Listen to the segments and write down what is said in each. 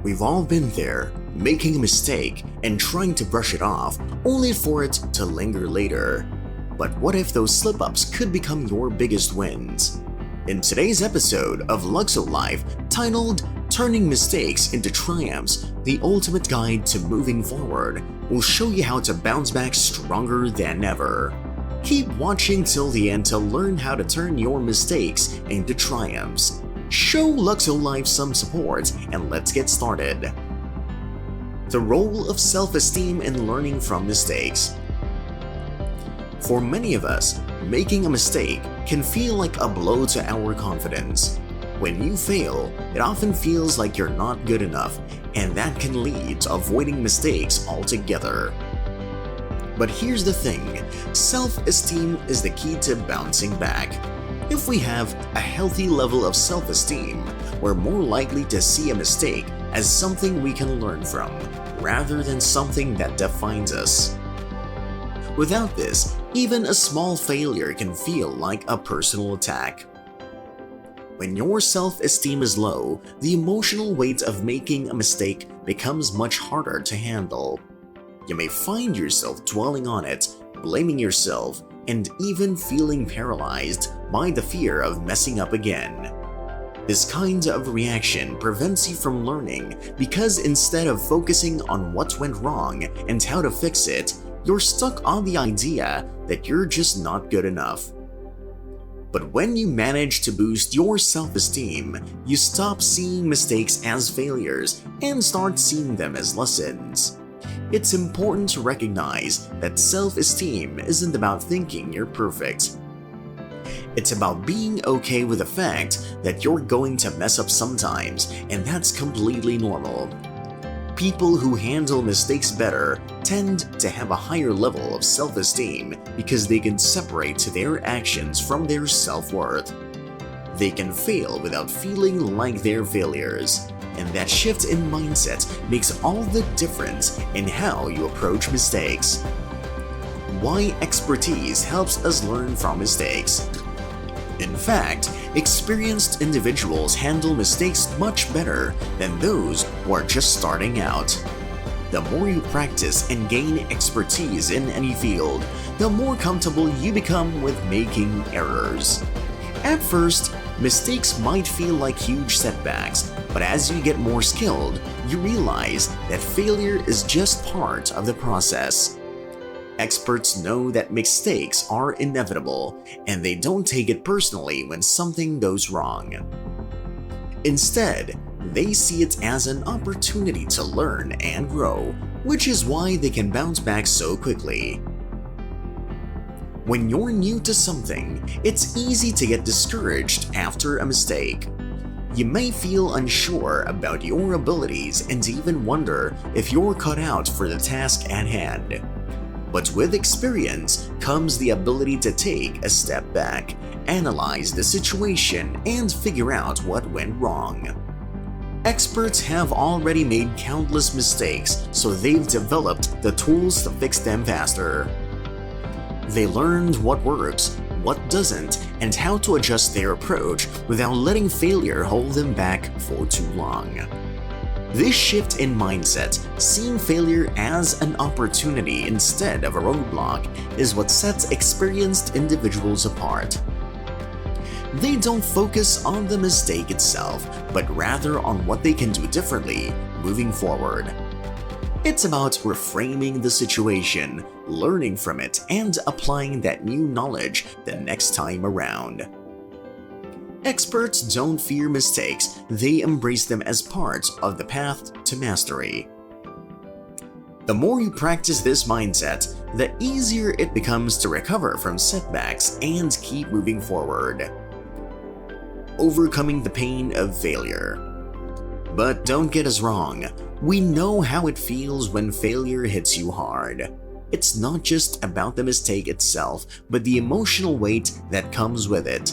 We've all been there, making a mistake and trying to brush it off, only for it to linger later. But what if those slip-ups could become your biggest wins? In today's episode of Luxo-Life, titled Turning Mistakes into Triumphs, the ultimate guide to moving forward, we'll show you how to bounce back stronger than ever. Keep watching till the end to learn how to turn your mistakes into triumphs. Show Luxo-Life some support and let's get started. The role of self-esteem in learning from mistakes. For many of us, making a mistake can feel like a blow to our confidence. When you fail, it often feels like you're not good enough, and that can lead to avoiding mistakes altogether. But here's the thing, self-esteem is the key to bouncing back. If we have a healthy level of self-esteem, we're more likely to see a mistake as something we can learn from, rather than something that defines us. Without this, even a small failure can feel like a personal attack. When your self-esteem is low, the emotional weight of making a mistake becomes much harder to handle. You may find yourself dwelling on it, blaming yourself, and even feeling paralyzed by the fear of messing up again. This kind of reaction prevents you from learning because instead of focusing on what went wrong and how to fix it, you're stuck on the idea that you're just not good enough. But when you manage to boost your self-esteem, you stop seeing mistakes as failures and start seeing them as lessons. It's important to recognize that self-esteem isn't about thinking you're perfect. It's about being okay with the fact that you're going to mess up sometimes, and that's completely normal. People who handle mistakes better tend to have a higher level of self-esteem because they can separate their actions from their self-worth. They can fail without feeling like they're failures, and that shift in mindset makes all the difference in how you approach mistakes. Why expertise helps us learn from mistakes. In fact, experienced individuals handle mistakes much better than those who are just starting out. The more you practice and gain expertise in any field, the more comfortable you become with making errors. At first, mistakes might feel like huge setbacks, but as you get more skilled, you realize that failure is just part of the process. Experts know that mistakes are inevitable, and they don't take it personally when something goes wrong. Instead, they see it as an opportunity to learn and grow, which is why they can bounce back so quickly. When you're new to something, it's easy to get discouraged after a mistake. You may feel unsure about your abilities and even wonder if you're cut out for the task at hand. But with experience comes the ability to take a step back, analyze the situation, and figure out what went wrong. Experts have already made countless mistakes, so they've developed the tools to fix them faster. They learned what works, what doesn't, and how to adjust their approach without letting failure hold them back for too long. This shift in mindset, seeing failure as an opportunity instead of a roadblock, is what sets experienced individuals apart. They don't focus on the mistake itself, but rather on what they can do differently moving forward. It's about reframing the situation, learning from it, and applying that new knowledge the next time around. Experts don't fear mistakes, they embrace them as part of the path to mastery. The more you practice this mindset, the easier it becomes to recover from setbacks and keep moving forward. Overcoming the pain of failure. But don't get us wrong, we know how it feels when failure hits you hard. It's not just about the mistake itself, but the emotional weight that comes with it.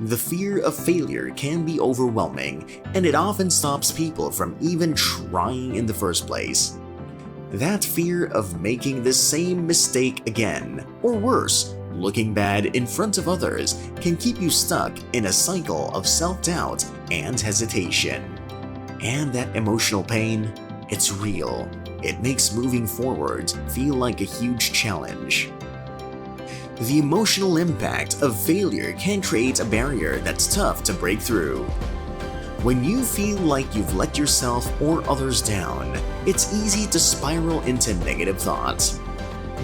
The fear of failure can be overwhelming, and it often stops people from even trying in the first place. That fear of making the same mistake again, or worse, looking bad in front of others, can keep you stuck in a cycle of self-doubt and hesitation. And that emotional pain, it's real. It makes moving forward feel like a huge challenge. The emotional impact of failure can create a barrier that's tough to break through. When you feel like you've let yourself or others down, it's easy to spiral into negative thoughts.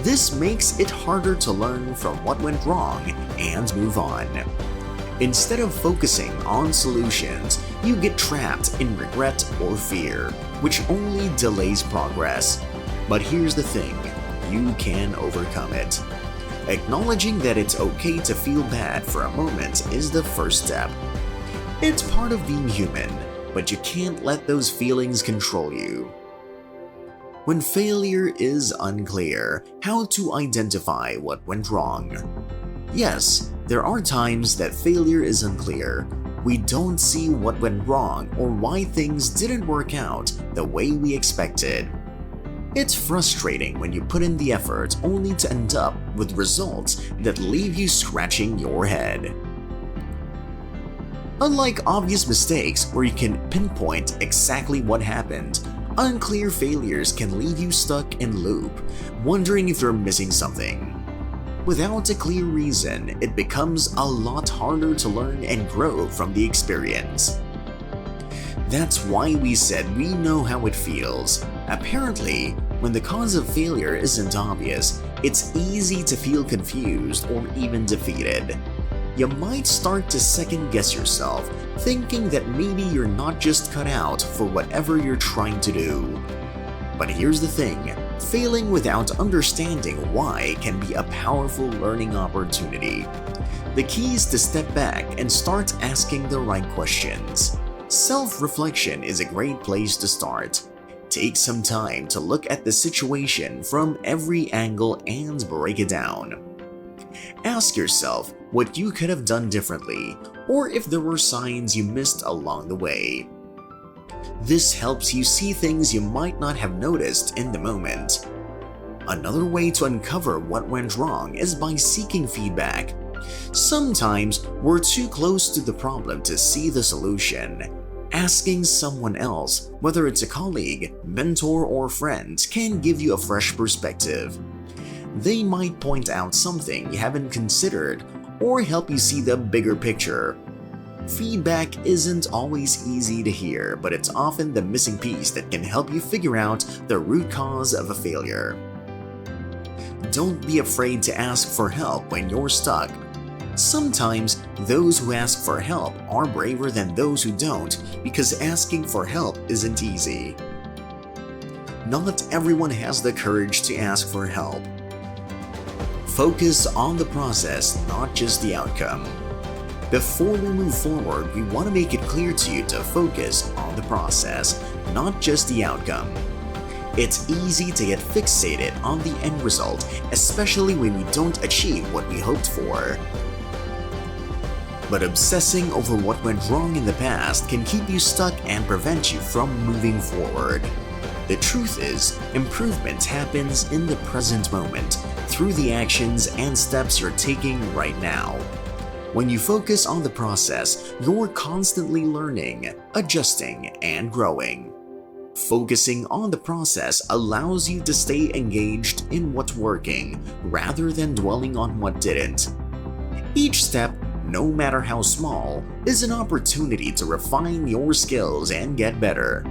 This makes it harder to learn from what went wrong and move on. Instead of focusing on solutions, you get trapped in regret or fear, which only delays progress. But here's the thing, you can overcome it. Acknowledging that it's okay to feel bad for a moment is the first step. It's part of being human, but you can't let those feelings control you. When failure is unclear, how to identify what went wrong. Yes, there are times that failure is unclear. We don't see what went wrong or why things didn't work out the way we expected. It's frustrating when you put in the effort only to end up with results that leave you scratching your head. Unlike obvious mistakes where you can pinpoint exactly what happened, unclear failures can leave you stuck in loop, wondering if you're missing something. Without a clear reason, it becomes a lot harder to learn and grow from the experience. That's why we said we know how it feels. Apparently, when the cause of failure isn't obvious, it's easy to feel confused or even defeated. You might start to second-guess yourself, thinking that maybe you're not just cut out for whatever you're trying to do. But here's the thing, failing without understanding why can be a powerful learning opportunity. The key is to step back and start asking the right questions. Self-reflection is a great place to start. Take some time to look at the situation from every angle and break it down. Ask yourself what you could have done differently, or if there were signs you missed along the way. This helps you see things you might not have noticed in the moment. Another way to uncover what went wrong is by seeking feedback. Sometimes we're too close to the problem to see the solution. Asking someone else, whether it's a colleague, mentor, or friend, can give you a fresh perspective. They might point out something you haven't considered or help you see the bigger picture. Feedback isn't always easy to hear, but it's often the missing piece that can help you figure out the root cause of a failure. Don't be afraid to ask for help when you're stuck. Sometimes, those who ask for help are braver than those who don't because asking for help isn't easy. Not everyone has the courage to ask for help. Focus on the process, not just the outcome. Before we move forward, we want to make it clear to you to focus on the process, not just the outcome. It's easy to get fixated on the end result, especially when we don't achieve what we hoped for. But obsessing over what went wrong in the past can keep you stuck and prevent you from moving forward. The truth is, improvement happens in the present moment, through the actions and steps you're taking right now. When you focus on the process, you're constantly learning, adjusting, and growing. Focusing on the process allows you to stay engaged in what's working, rather than dwelling on what didn't. Each step, no matter how small, is an opportunity to refine your skills and get better.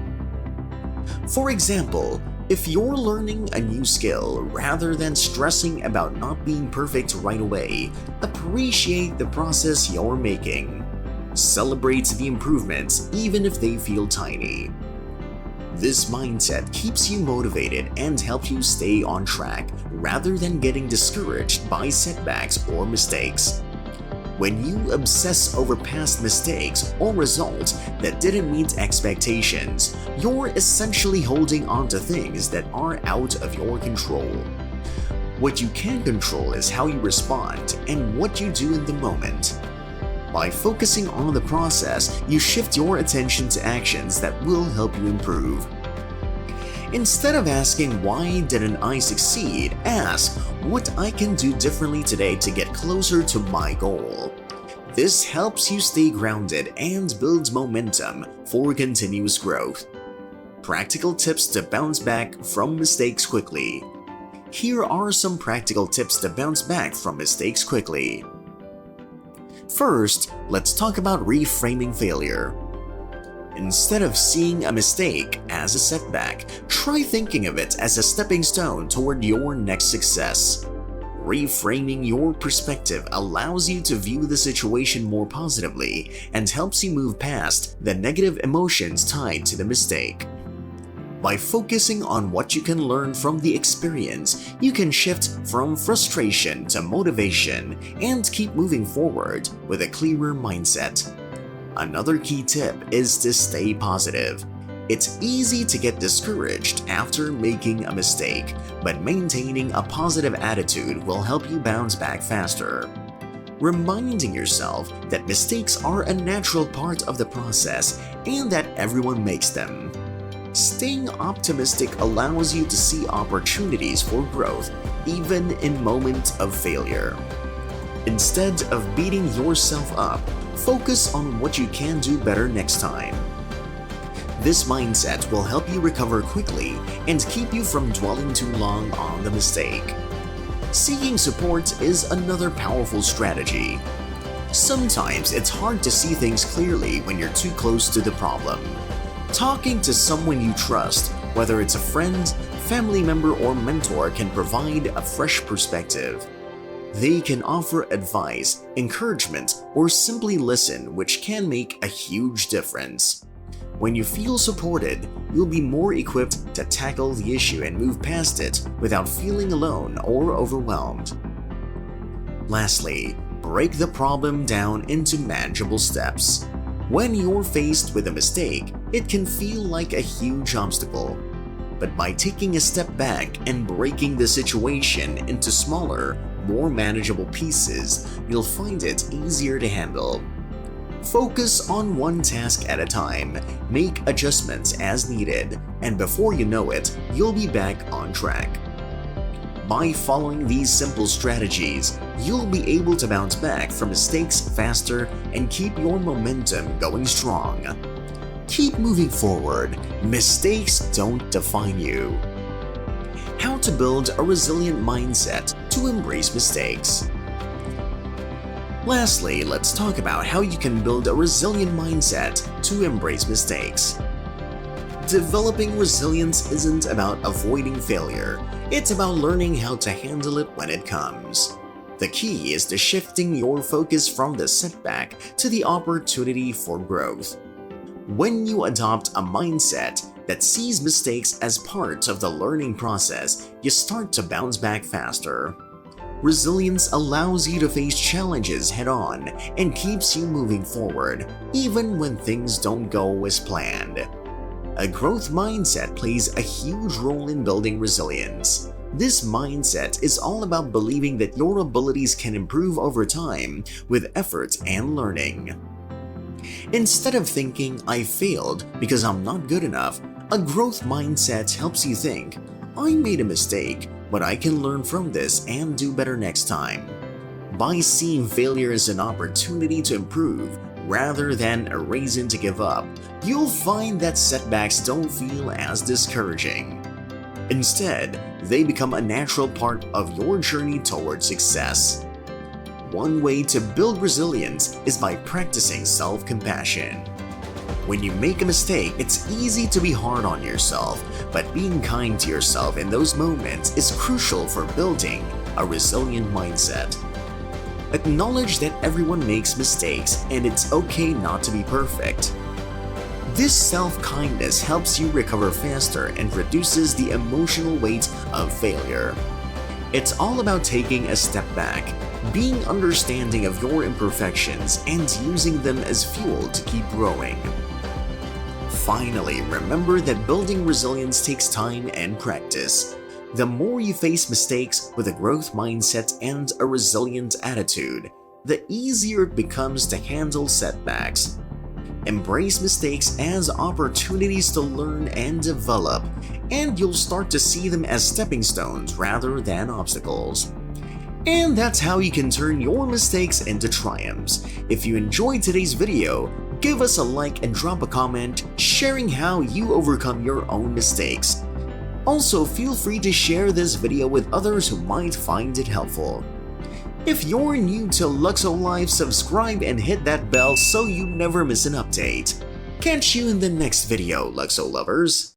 For example, if you're learning a new skill, rather than stressing about not being perfect right away, appreciate the process you're making. Celebrate the improvements even if they feel tiny. This mindset keeps you motivated and helps you stay on track, rather than getting discouraged by setbacks or mistakes. When you obsess over past mistakes or results that didn't meet expectations, you're essentially holding on to things that are out of your control. What you can control is how you respond and what you do in the moment. By focusing on the process, you shift your attention to actions that will help you improve. Instead of asking, "Why didn't I succeed?" ask, "What I can do differently today to get closer to my goal?" This helps you stay grounded and builds momentum for continuous growth. Practical tips to bounce back from mistakes quickly. Here are some practical tips to bounce back from mistakes quickly. First, let's talk about reframing failure. Instead of seeing a mistake as a setback, try thinking of it as a stepping stone toward your next success. Reframing your perspective allows you to view the situation more positively and helps you move past the negative emotions tied to the mistake. By focusing on what you can learn from the experience, you can shift from frustration to motivation and keep moving forward with a clearer mindset. Another key tip is to stay positive. It's easy to get discouraged after making a mistake, but maintaining a positive attitude will help you bounce back faster. Reminding yourself that mistakes are a natural part of the process and that everyone makes them. Staying optimistic allows you to see opportunities for growth, even in moments of failure. Instead of beating yourself up, focus on what you can do better next time. This mindset will help you recover quickly and keep you from dwelling too long on the mistake. Seeking support is another powerful strategy. Sometimes it's hard to see things clearly when you're too close to the problem. Talking to someone you trust, whether it's a friend, family member, or mentor, can provide a fresh perspective. They can offer advice, encouragement, or simply listen, which can make a huge difference. When you feel supported, you'll be more equipped to tackle the issue and move past it without feeling alone or overwhelmed. Lastly, break the problem down into manageable steps. When you're faced with a mistake, it can feel like a huge obstacle. But by taking a step back and breaking the situation into smaller, more manageable pieces, you'll find it easier to handle. Focus on one task at a time, make adjustments as needed, and before you know it, you'll be back on track. By following these simple strategies, you'll be able to bounce back from mistakes faster and keep your momentum going strong. Keep moving forward. Mistakes don't define you. How to build a resilient mindset to embrace mistakes. Lastly, let's talk about how you can build a resilient mindset to embrace mistakes. Developing resilience isn't about avoiding failure, it's about learning how to handle it when it comes. The key is to shifting your focus from the setback to the opportunity for growth. When you adopt a mindset that sees mistakes as part of the learning process, you start to bounce back faster. Resilience allows you to face challenges head-on and keeps you moving forward, even when things don't go as planned. A growth mindset plays a huge role in building resilience. This mindset is all about believing that your abilities can improve over time with effort and learning. Instead of thinking, "I failed because I'm not good enough," a growth mindset helps you think, "I made a mistake, but I can learn from this and do better next time." By seeing failure as an opportunity to improve rather than a reason to give up, you'll find that setbacks don't feel as discouraging. Instead, they become a natural part of your journey toward success. One way to build resilience is by practicing self-compassion. When you make a mistake, it's easy to be hard on yourself, but being kind to yourself in those moments is crucial for building a resilient mindset. Acknowledge that everyone makes mistakes and it's okay not to be perfect. This self-kindness helps you recover faster and reduces the emotional weight of failure. It's all about taking a step back, being understanding of your imperfections, and using them as fuel to keep growing. Finally, remember that building resilience takes time and practice. The more you face mistakes with a growth mindset and a resilient attitude, the easier it becomes to handle setbacks. Embrace mistakes as opportunities to learn and develop, and you'll start to see them as stepping stones rather than obstacles. And that's how you can turn your mistakes into triumphs. If you enjoyed today's video, give us a like and drop a comment sharing how you overcome your own mistakes. Also, feel free to share this video with others who might find it helpful. If you're new to Luxo-Life, subscribe and hit that bell so you never miss an update. Catch you in the next video, Luxo lovers!